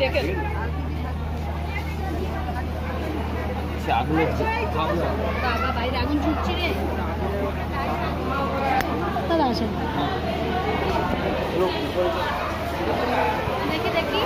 দেখে বাবা বাইরে আগুন ছুটছে রে দাদা আসেন দেখি দেখি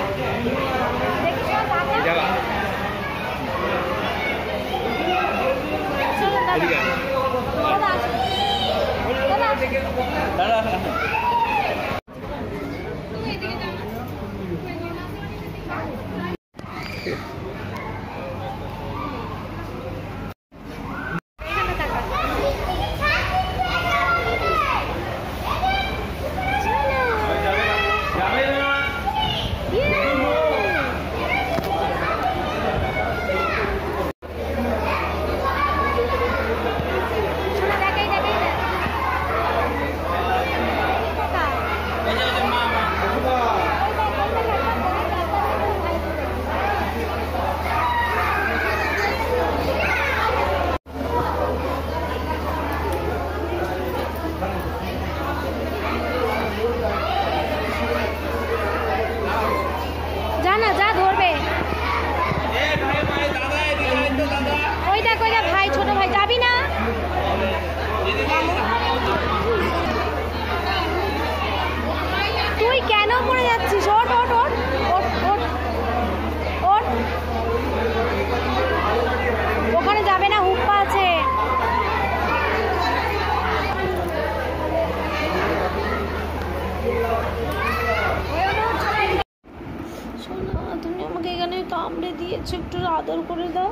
কামড়ে দিয়েছে একটু আদর করে দাও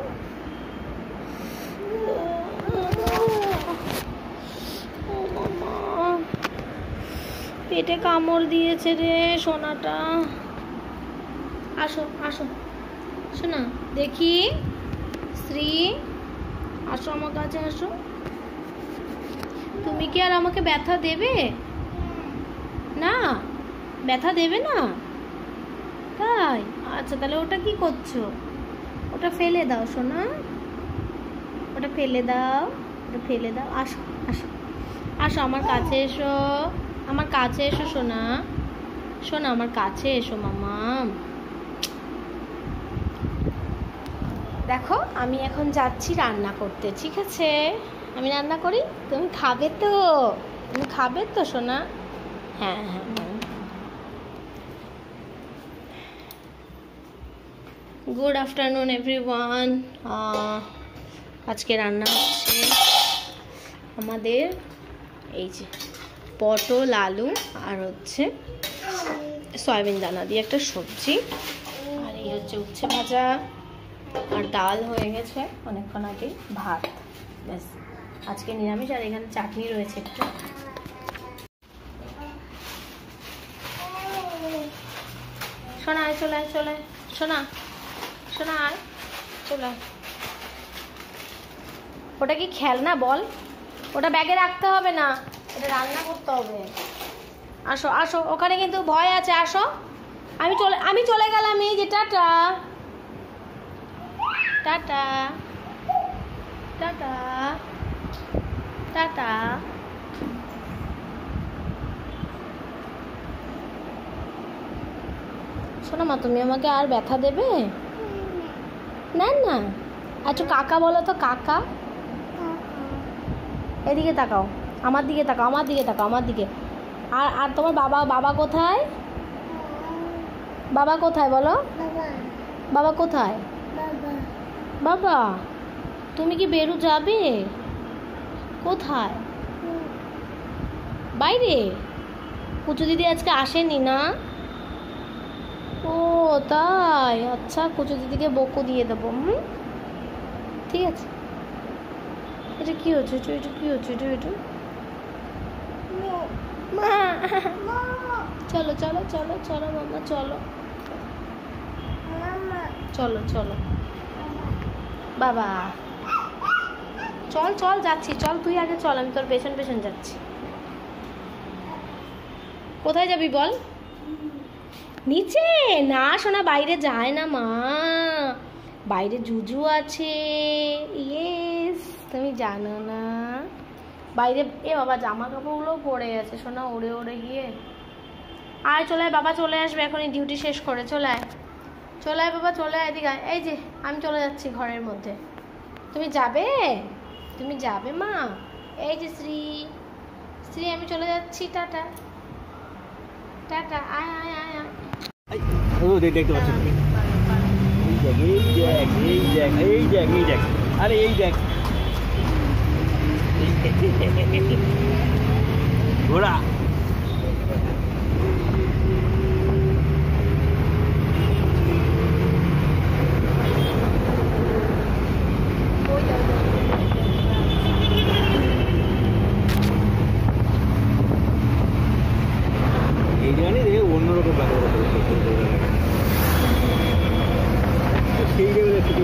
পেটে কামড় দিয়েছে রে সোনাটা আসো আসো শোনা দেখি শ্রী আসো আমার কাছে আসো তুমি কি আর আমাকে ব্যথা দেবে না ব্যথা দেবে না তাই আচ্ছা তাহলে ওটা কি করছো ওটা ফেলে দাও সোনা ওটা ফেলে দাও আসো আসো আসো আমার কাছে এসো সোনা সোনা আমার কাছে এসো মামা দেখো আমি এখন যাচ্ছি রান্না করতে ঠিক আছে আমি রান্না করি তুমি খাবে তো সোনা হ্যাঁ হ্যাঁ গুড আফটারনুন এভরিওয়ান আজকে রান্না হচ্ছে আমাদের এই যে পটল আলু আর হচ্ছে সয়াবিন দানা দিয়ে একটা সবজি আর এই হচ্ছে উচ্ছে ভাজা আর ডাল হয়ে গেছে অনেকক্ষণ আগে ভাত ব্যাস আজকে নিরামিষ আর এখানে চাটনি রয়েছে একটু সোনা চলে সোনা আর চলে ওটা কি খেলনা বল ওটা ব্যাগে রাখতে হবে না এটা রান্না করতে হবে আসো আসো ওখানে কিন্তু ভয় আছে আসো আমি চলে গেলাম এই যে টাটা টাটা টাটা টাটা শোনো মা তুমি আমাকে আর ব্যথা দেবে না না আচ্ছা কাকা বলো তো কাকা এদিকে তাকাও আমার দিকে আর তোমার বাবা কোথায় বলো বাবা কোথায় বাবা তুমি কি বেরু যাবে কোথায় বাইরে কুচু দিদি আজকে আসেনি না ও তাই আচ্ছা কুচু দিদিকে বকু দিয়ে দেবো ঠিক আছে এটা কি হচ্ছে এটা কি হচ্ছে এটা চলো চলো চলো চলো মামা চলো চলো চলো বাবা চল চল যাচ্ছি চল তুই আগে চল আমি তোর পেছন পেছন যাচ্ছি কোথায় যাবি বল নিচে না শোনা বাইরে যায় না মা বাইরে জুজু আছে ইয়েস তুমি জানো না বাইরে এ বাবা জামা কাপড়গুলো পড়ে আছে শোনা ওড়ে গিয়ে আয় চলে আয় বাবা চলে আসবে এখনই ডিউটি শেষ করে চলে আয় চলে আয় বাবা, চলে আয়, এদিকে আয়। এই যে আমি চলে যাচ্ছি ঘরের মধ্যে। তুমি যাবে? তুমি যাবে মা? এই যে শ্রী, শ্রী আমি চলে যাচ্ছি, টাটা টাটা। আয় আয় আয় আয়। ও দেখতে পাচ্ছি, এই দেখ, আরে এই দেখ ঘোড়া। এই জানি রে অন্যরকম লাগে সেই লেভেলে শুধু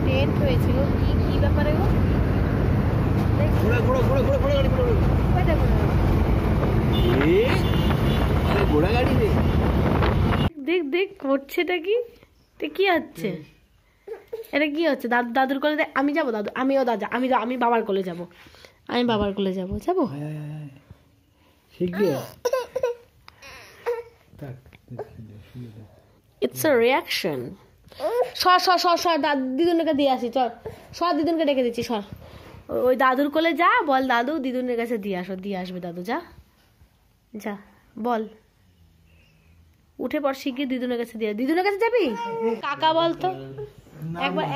টেন্ট হয়েছিল, কি ব্যাপারে গো? ঘোড়া গাড়ি রে, দেখ দেখ করছেটা কি? কি হচ্ছে এটা? কি হচ্ছে? দাদুর কোলে আমি যাবো? দাদু আমিও দাদা, আমি বাবার কোলে যাব, আমি বাবার কোলে যাবো। It's a reaction. সর দিদুনকে দিয়ে আসি, চল দিদুনকে ডেকে দিচ্ছি, সর। ওই দাদুর কোলে যা, বল দাদু দিদুনের কাছে দিয়ে আসবে দাদু। যা বল, উঠে পর শিগগির দিদুনের কাছে দিয়ে। দিদুনের কাছে যাবি? কাকা বল তো,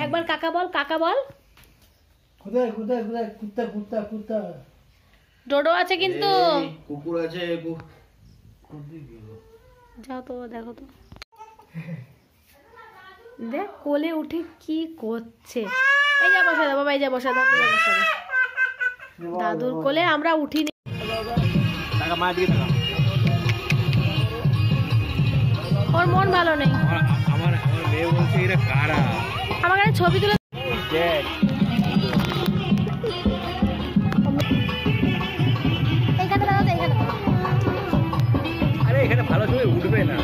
একবার কাকা বল, কাকা বল। কোথায় কুত্তা ডোডো আছে কিন্তু, কুকুর আছে। যাও তো, দেখো তো, দেখ কোলে উঠে কি করছে। এই যা বসা দাও বাবা, এই যা বসা দাও, দাদুর কোলে আমরা উঠিনি। ওর মন ভালো নেই। আমার মেয়ে বলছে এরা কারা, আমার কাছে ছবি তুলে। আরে এখানে ভালো ছবি উঠবে না,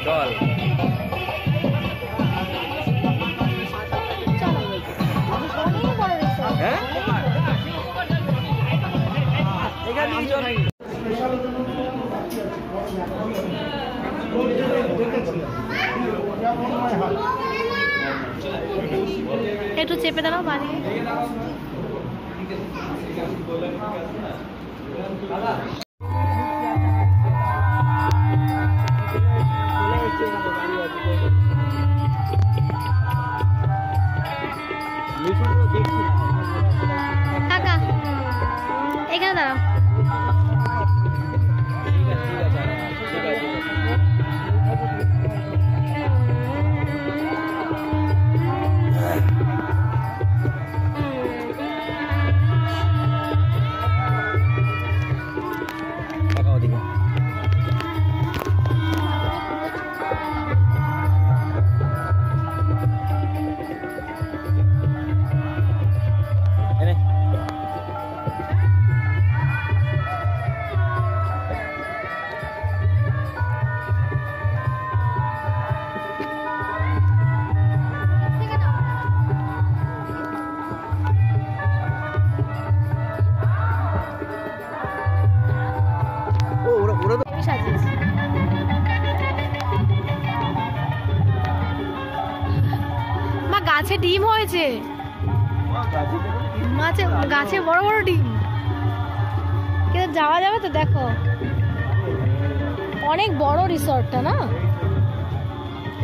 চল। হ্যাঁ একটু চেপে দাঁড়াও বাড়ি। কাকা এখানে দাঁড়াও। গাছে ডিম হয়েছে, গাছে বড় বড় ডিম। কিন্তু যাওয়া যাবে তো? দেখো অনেক বড় রিসর্টটা না,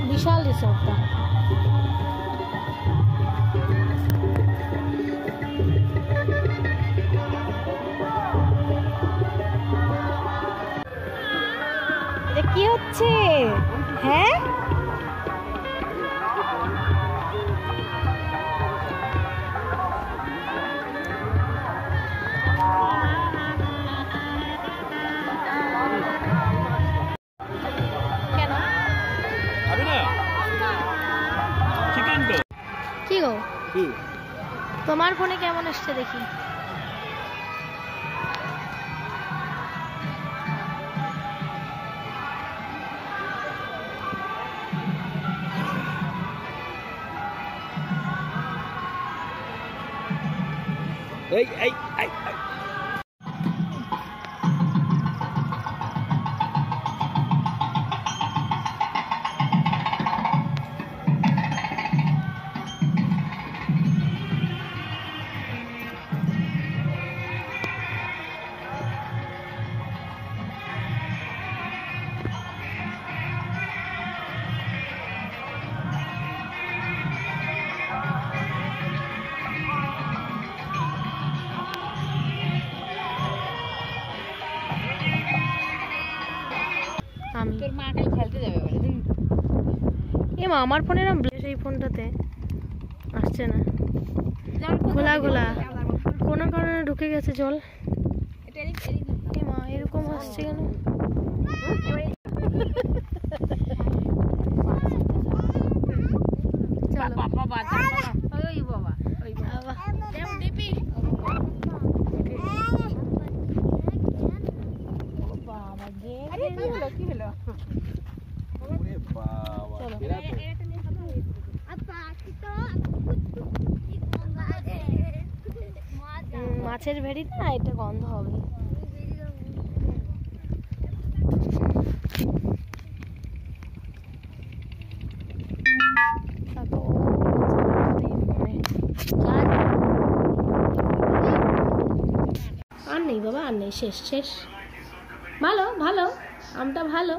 বিশাল রিসর্টটা। এটা কি হচ্ছে? হ্যাঁ কি গো, তোমার ফোনে কেমন আসছে দেখি? এই এই এই আমি তোর মা কাল খেলতে যাবে বলে এমা আমার ফোনে না সেই ফোনটাতে আসছে না, খোলা খোলা কোনো কারণে ঢুকে গেছে জল। এমা এরকম আসছে কেন? চলো বাবা বাবা ওই বাবা ওই বাবা যেমন ডিপি বাবা গে আরে কি হলো ওরে বাবা চলো। এরা তো মাছের ভেড়ি না, এটা গন্ধ হবে। আর নেই বাবা, আর নেই, শেষ শেষ। ভালো ভালো, আমটা ভালো।